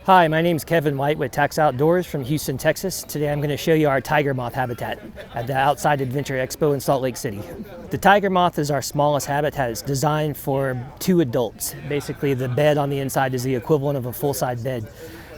Hi, my name is Kevin White with Tax Outdoors from Houston, Texas. Today I'm going to show you our Tigermoth habitat at the Outside Adventure Expo in Salt Lake City. The Tigermoth is our smallest habitat. It's designed for 2 adults. Basically, the bed on the inside is the equivalent of a full-size bed.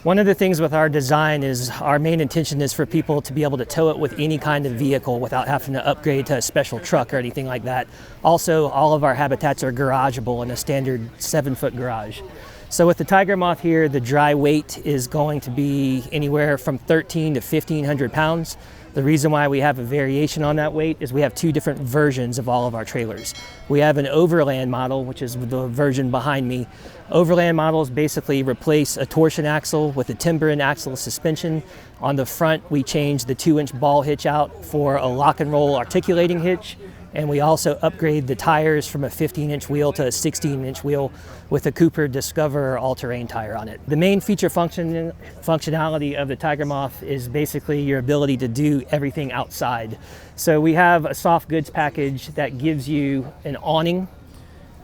One of the things with our design is our main intention is for people to be able to tow it with any kind of vehicle without having to upgrade to a special truck or anything like that. Also, all of our habitats are garageable in a standard 7-foot garage. So with the Tigermoth here, the dry weight is going to be anywhere from 1,300 to 1,500 pounds. The reason why we have a variation on that weight is we have 2 different versions of all of our trailers. We have an Overland model, which is the version behind me. Overland models basically replace a torsion axle with a timber and axle suspension. On the front, we change the 2-inch ball hitch out for a lock and roll articulating hitch. And we also upgrade the tires from a 15-inch wheel to a 16-inch wheel with a Cooper Discover all-terrain tire on it. The main feature functionality of the Tigermoth is basically your ability to do everything outside. So we have a soft goods package that gives you an awning.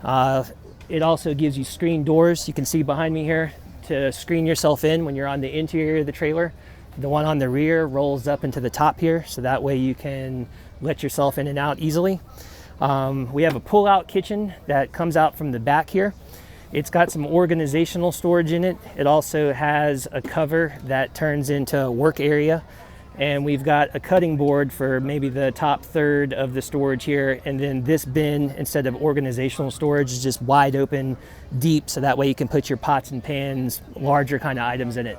It also gives you screen doors. You can see behind me here to screen yourself in when you're on the interior of the trailer. The one on the rear rolls up into the top here, so that way you can let yourself in and out easily. We have a pull-out kitchen that comes out from the back here. It's got some organizational storage in it. It also has a cover that turns into a work area. And we've got a cutting board for maybe the top third of the storage here. And then this bin, instead of organizational storage, is just wide open, deep, so that way you can put your pots and pans, larger kind of items in it.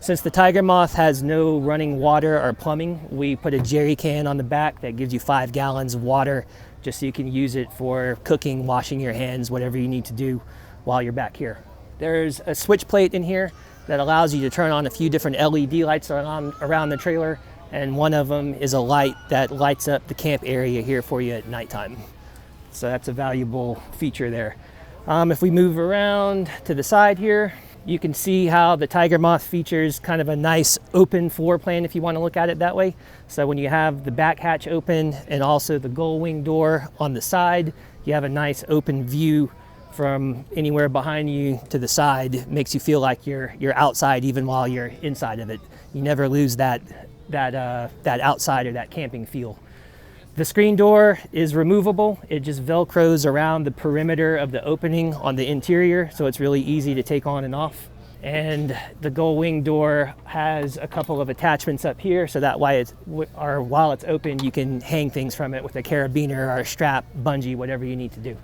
Since the Tigermoth has no running water or plumbing, we put a jerry can on the back that gives you 5 gallons of water, just so you can use it for cooking, washing your hands, whatever you need to do while you're back here. There's a switch plate in here that allows you to turn on a few different LED lights around the trailer, and one of them is a light that lights up the camp area here for you at nighttime. So that's a valuable feature there. If we move around to the side here, you can see how the Tigermoth features kind of a nice open floor plan if you want to look at it that way. So when you have the back hatch open and also the gull wing door on the side, you have a nice open view from anywhere behind you to the side. It makes you feel like you're outside even while you're inside of it. You never lose that outside or that camping feel. The screen door is removable. It just velcros around the perimeter of the opening on the interior, so it's really easy to take on and off. And the gull wing door has a couple of attachments up here, so that way while it's open, you can hang things from it with a carabiner or a strap, bungee, whatever you need to do.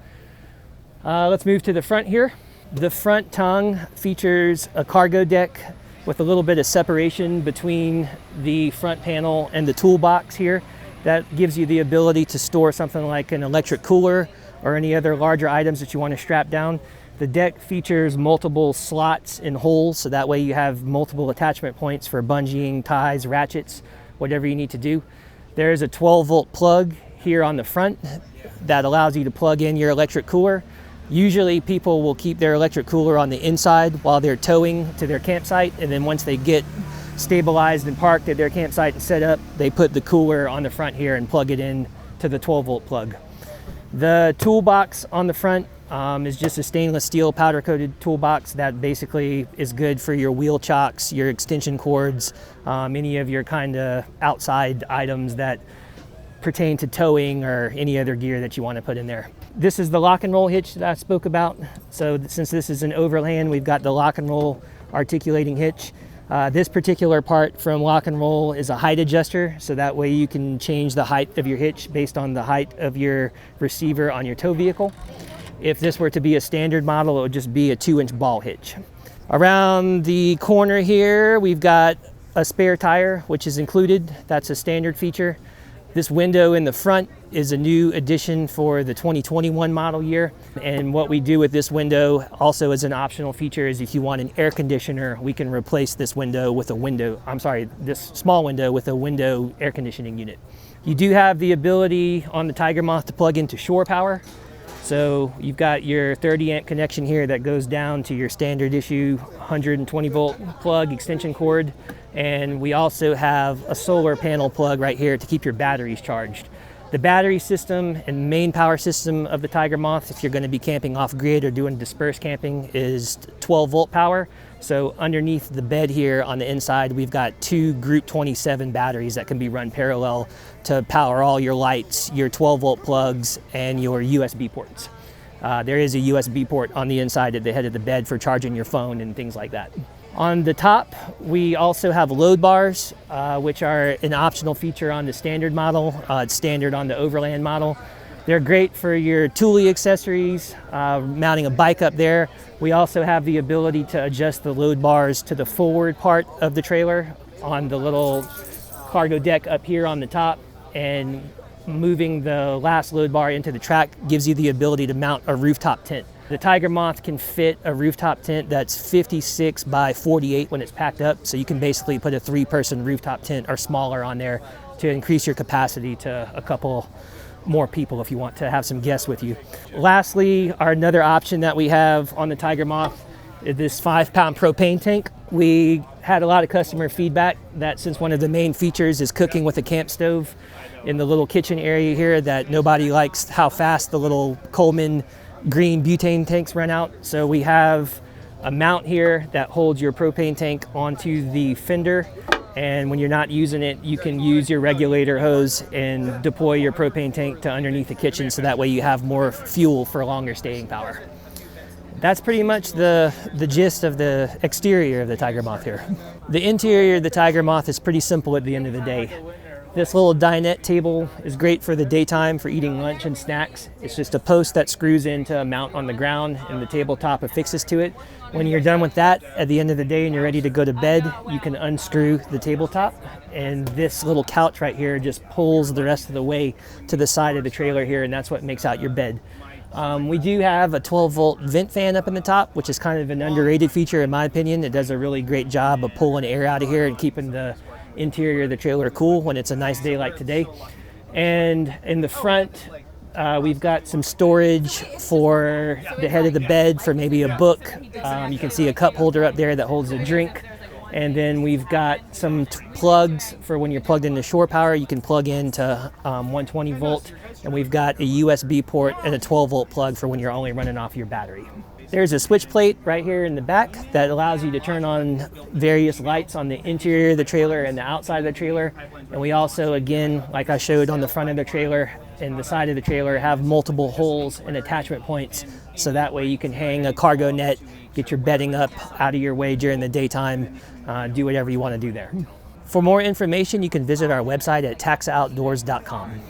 Let's move to the front here. The front tongue features a cargo deck with a little bit of separation between the front panel and the toolbox here. That gives you the ability to store something like an electric cooler or any other larger items that you want to strap down. The deck features multiple slots and holes, so that way you have multiple attachment points for bungeeing, ties, ratchets, whatever you need to do. There's a 12-volt plug here on the front that allows you to plug in your electric cooler. Usually people will keep their electric cooler on the inside while they're towing to their campsite, and then once they get stabilized and parked at their campsite and set up, they put the cooler on the front here and plug it in to the 12-volt plug. The toolbox on the front is just a stainless steel powder coated toolbox that basically is good for your wheel chocks, your extension cords, any of your kind of outside items that pertain to towing or any other gear that you want to put in there. This is the lock and roll hitch that I spoke about. So since this is an Overland, we've got the lock and roll articulating hitch. This particular part from lock and roll is a height adjuster, so that way you can change the height of your hitch based on the height of your receiver on your tow vehicle. If this were to be a standard model, it would just be a 2-inch ball hitch. Around the corner here, we've got a spare tire, which is included. That's a standard feature. This window in the front is a new addition for the 2021 model year. And what we do with this window also as an optional feature is if you want an air conditioner, we can replace this window with this small window with a window air conditioning unit. You do have the ability on the Tigermoth to plug into shore power. So you've got your 30 amp connection here that goes down to your standard issue 120 volt plug extension cord. And we also have a solar panel plug right here to keep your batteries charged. The battery system and main power system of the Tigermoth, if you're going to be camping off grid or doing dispersed camping, is 12 volt power. So underneath the bed here on the inside, we've got two Group 27 batteries that can be run parallel to power all your lights, your 12 volt plugs, and your USB ports. There is a USB port on the inside at the head of the bed for charging your phone and things like that. On the top, we also have load bars, which are an optional feature on the standard model. It's standard on the Overland model. They're great for your toolie accessories, mounting a bike up there. We also have the ability to adjust the load bars to the forward part of the trailer on the little cargo deck up here on the top, and moving the last load bar into the track gives you the ability to mount a rooftop tent. The Tigermoth can fit a rooftop tent that's 56 by 48 when it's packed up, so you can basically put a 3-person rooftop tent or smaller on there to increase your capacity to a couple more people if you want to have some guests with you. Lastly, another option that we have on the Tigermoth is this 5-pound propane tank. We had a lot of customer feedback that since one of the main features is cooking with a camp stove in the little kitchen area here, that nobody likes how fast the little Coleman green butane tanks run out. So we have a mount here that holds your propane tank onto the fender, and when you're not using it, you can use your regulator hose and deploy your propane tank to underneath the kitchen, so that way you have more fuel for longer staying power. That's pretty much the gist of the exterior of the Tigermoth here. The interior of the Tigermoth is pretty simple at the end of the day. This little dinette table is great for the daytime for eating lunch and snacks. It's just a post that screws into a mount on the ground, and the tabletop affixes to it. When you're done with that, at the end of the day and you're ready to go to bed, you can unscrew the tabletop, and this little couch right here just pulls the rest of the way to the side of the trailer here, and that's what makes out your bed. We do have a 12-volt vent fan up in the top, which is kind of an underrated feature in my opinion. It does a really great job of pulling air out of here and keeping the interior of the trailer cool when it's a nice day like today. And in the front, we've got some storage for the head of the bed for maybe a book. You can see a cup holder up there that holds a drink. And then we've got some plugs for when you're plugged into shore power. You can plug into 120 volt. And we've got a USB port and a 12 volt plug for when you're only running off your battery. There's a switch plate right here in the back that allows you to turn on various lights on the interior of the trailer and the outside of the trailer. And we also, again, like I showed on the front of the trailer and the side of the trailer, have multiple holes and attachment points. So that way you can hang a cargo net, get your bedding up out of your way during the daytime, do whatever you want to do there. For more information, you can visit our website at taxoutdoors.com.